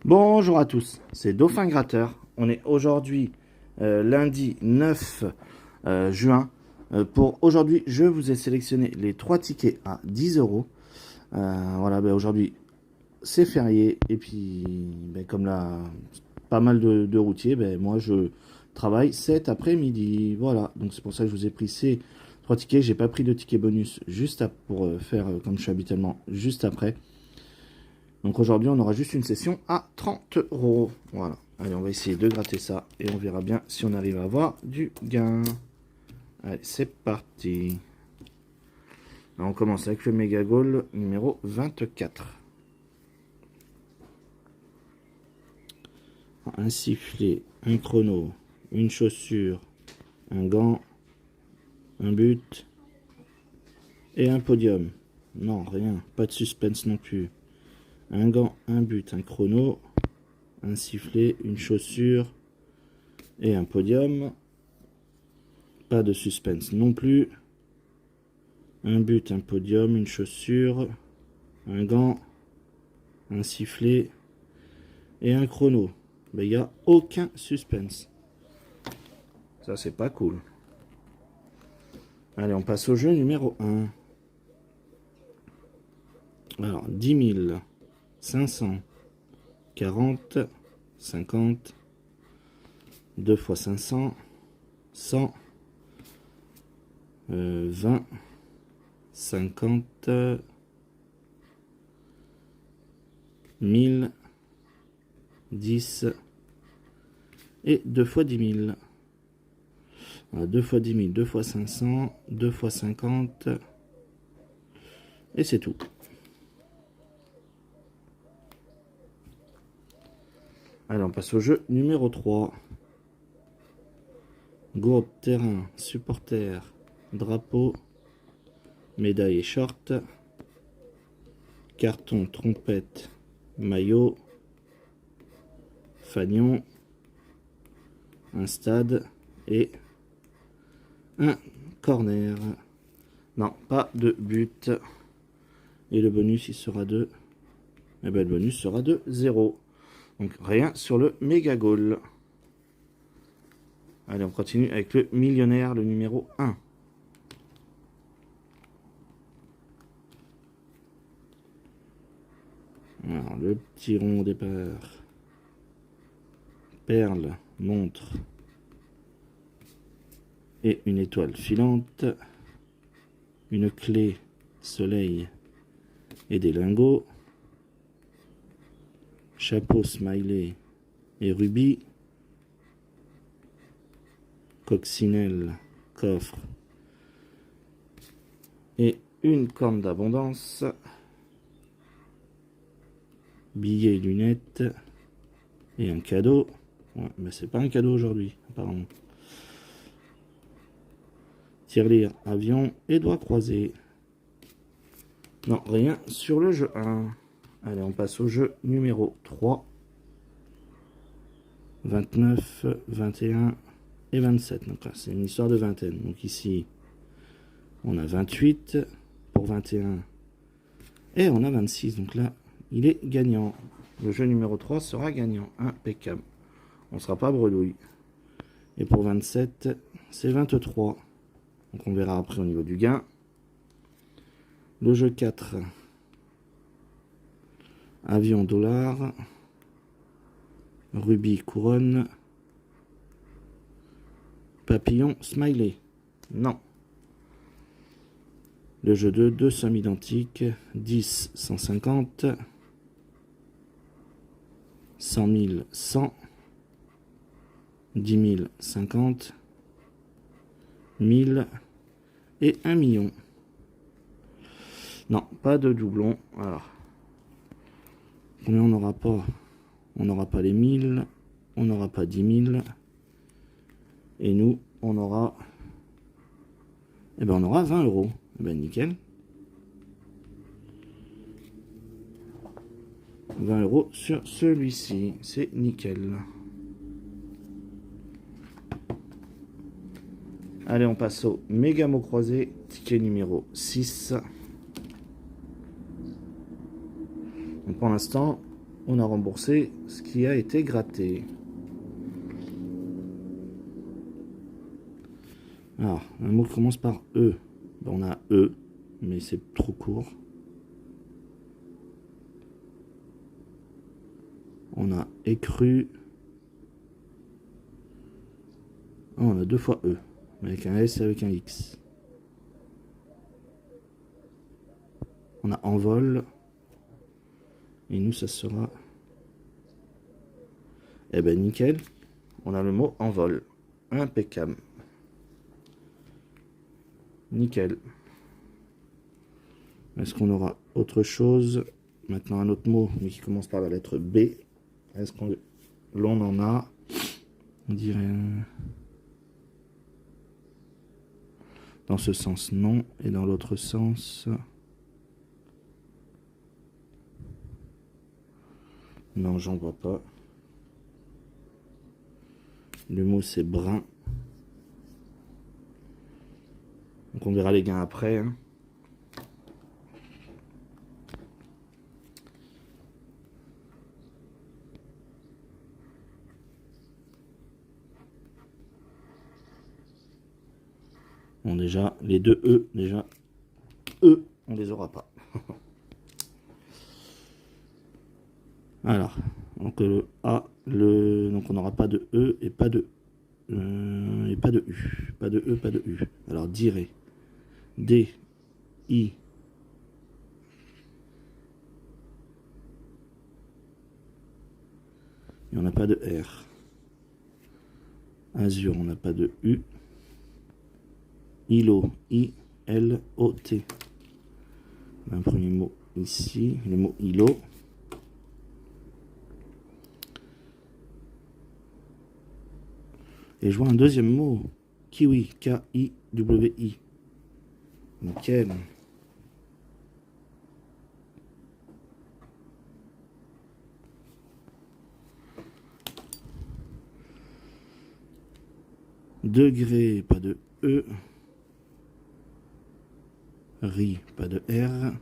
Bonjour à tous, c'est Dauphin Gratteur. On est aujourd'hui lundi 9 juin. Pour aujourd'hui, je vous ai sélectionné les 3 tickets à 10 euros. Voilà, aujourd'hui c'est férié et puis comme là, pas mal de routiers, moi je travaille cet après-midi. Voilà, donc c'est pour ça que je vous ai pris ces 3 tickets. J'ai pas pris de ticket bonus pour faire comme je suis habituellement juste après. Donc aujourd'hui, on aura juste une session à 30 euros. Voilà. Allez, on va essayer de gratter ça et on verra bien si on arrive à avoir du gain. Allez, c'est parti. Alors, on commence avec le méga goal numéro 24. Un sifflet, un chrono, une chaussure, un gant, un but et un podium. Non, rien, pas de suspense non plus. Un gant, un but, un chrono, un sifflet, une chaussure et un podium. Pas de suspense non plus. Un but, un podium, une chaussure, un gant, un sifflet et un chrono. Il n'y a aucun suspense. Ça, c'est pas cool. Allez, on passe au jeu numéro 1. Alors, 10 500, 40, 50, 2 fois 500, 100, 20, 50, 1000, 10 et 2 fois 10 000. Voilà, 2 fois 10 000, 2 fois 500, 2 fois 50 et c'est tout. Allez, on passe au jeu numéro 3. Gourde, terrain, supporter, drapeau, médaille et short, carton, trompette, maillot, fanion, un stade et un corner. Non, pas de but. Et le bonus, il sera de... Eh ben, le bonus sera de 0. Donc, rien sur le méga goal. Allez, on continue avec le millionnaire, le numéro 1. Alors, le petit rond au départ. Perle, montre. Et une étoile filante. Une clé, soleil et des lingots. Chapeau, smiley et rubis. Coccinelle, coffre et une corne d'abondance. Billets, lunettes et un cadeau. Ouais, mais c'est pas un cadeau aujourd'hui, apparemment. Tirelire, avion et doigts croisés. Non, rien sur le jeu 1. Allez, on passe au jeu numéro 3. 29, 21 et 27. Donc là, c'est une histoire de vingtaine. Donc ici, on a 28 pour 21 et on a 26. Donc là, il est gagnant. Le jeu numéro 3 sera gagnant. Impeccable. On ne sera pas bredouille. Et pour 27, c'est 23. Donc on verra après au niveau du gain. Le jeu 4. Avion, dollar. Rubis, couronne. Papillon, smiley. Non. Le jeu 2, deux sommes identiques. 10, 150. 100 000, 100. 10 000, 50. 1000 et 1 million. Non, pas de doublon. Alors, combien on n'aura pas? On n'aura pas les 1000. On n'aura pas 10 000. Et nous, on aura... Eh ben, on aura 20 euros. Eh ben, nickel. 20 euros sur celui-ci. C'est nickel. Allez, on passe au méga mot croisé. Ticket numéro 6. Donc, pour l'instant, on a remboursé ce qui a été gratté. Alors, un mot qui commence par E. Ben, on a E, mais c'est trop court. On a écru. Oh, on a deux fois E, avec un S et avec un X. On a envol. Et nous, ça sera... Eh ben, nickel. On a le mot envol. Impeccable. Nickel. Est-ce qu'on aura autre chose? Maintenant, un autre mot, mais qui commence par la lettre B. Est-ce qu'on l'on en a? On dirait... Dans ce sens, non. Et dans l'autre sens... Non, j'en vois pas. Le mot, c'est brun. Donc, on verra les gains après. Hein. Bon, déjà, les deux E, déjà, E, on les aura pas. Alors, donc le A, donc on n'aura pas de E et pas de U. Pas de E, pas de U. Alors, dirait D, I. Et on n'a pas de R. Azur, on n'a pas de U. ILO, I-L-O-T. Un premier mot ici, le mot ILO. Et je vois un deuxième mot, kiwi, K-I-W-I. Nickel. Degré, pas de E. Riz, pas de R.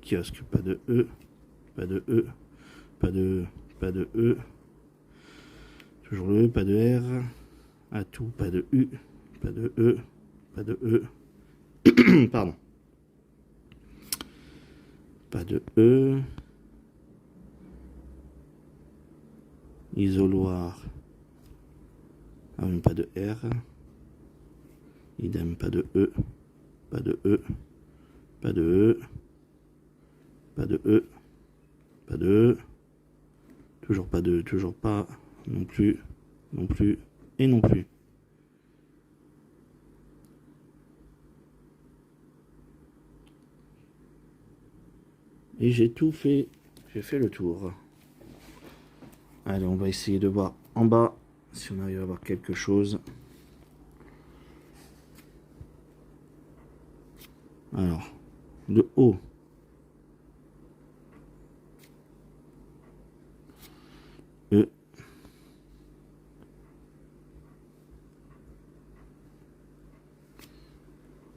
Kiosque, pas de E. Pas de E. Pas de E. Toujours le E, pas de R. Atout, pas de U. Pas de E. Pas de E. Pardon. Pas de E. Isoloir. Ah, même pas de R. Idem, pas de E. Pas de E. Pas de E. Pas de E. Pas de E. Toujours pas de... Toujours pas. Non plus. Non plus. Et non plus. Et j'ai tout fait. J'ai fait le tour. Allez, on va essayer de voir en bas si on arrive à voir quelque chose. Alors, le haut. E.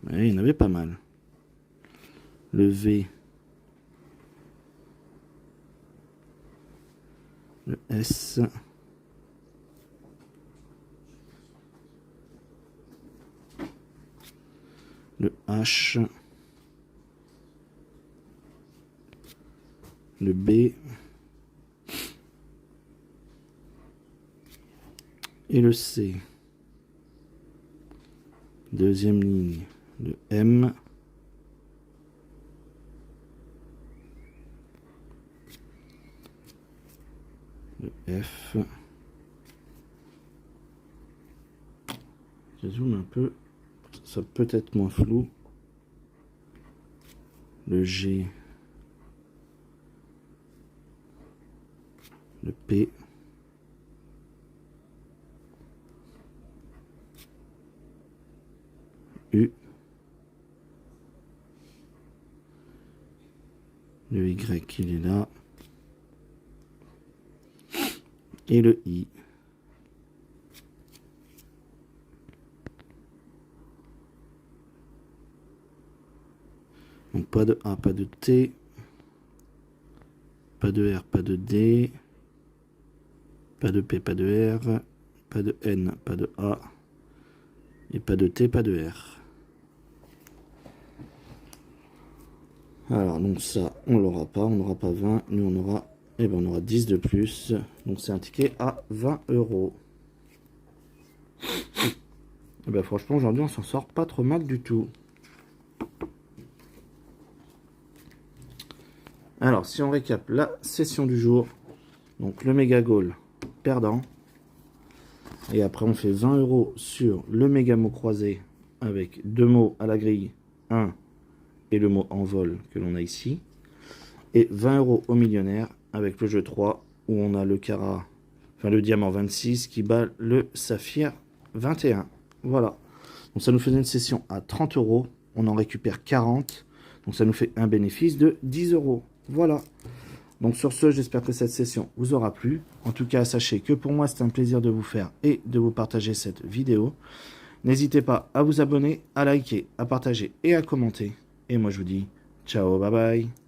Ouais, il y en avait pas mal. Le V. Le S. Le H. Le B. Et le C. Deuxième ligne. Le M. Le F. Je zoome un peu. Ça peut être moins flou. Le G. Le P. U. Le Y, il est là. Et le I. Donc pas de A, pas de T. Pas de R, pas de D. Pas de P, pas de R, pas de N, pas de A, et pas de T, pas de R. Alors, donc ça, on l'aura pas, on n'aura pas 20, nous on aura, eh ben on aura 10 de plus, donc c'est un ticket à 20 €. Et ben franchement, aujourd'hui, on s'en sort pas trop mal du tout. Alors, si on récap la session du jour, donc le méga goal perdant, et après on fait 20 € sur le méga mot croisé avec 2 mots à la grille, 1 et le mot envol que l'on a ici, et 20 € au millionnaire avec le jeu 3 où on a le carat, enfin le diamant 26 qui bat le saphir 21. Voilà, donc ça nous faisait une session à 30 €, on en récupère 40, donc ça nous fait un bénéfice de 10 €. Voilà, donc sur ce, j'espère que cette session vous aura plu. En tout cas, sachez que pour moi, c'est un plaisir de vous faire et de vous partager cette vidéo. N'hésitez pas à vous abonner, à liker, à partager et à commenter. Et moi, je vous dis ciao, bye bye.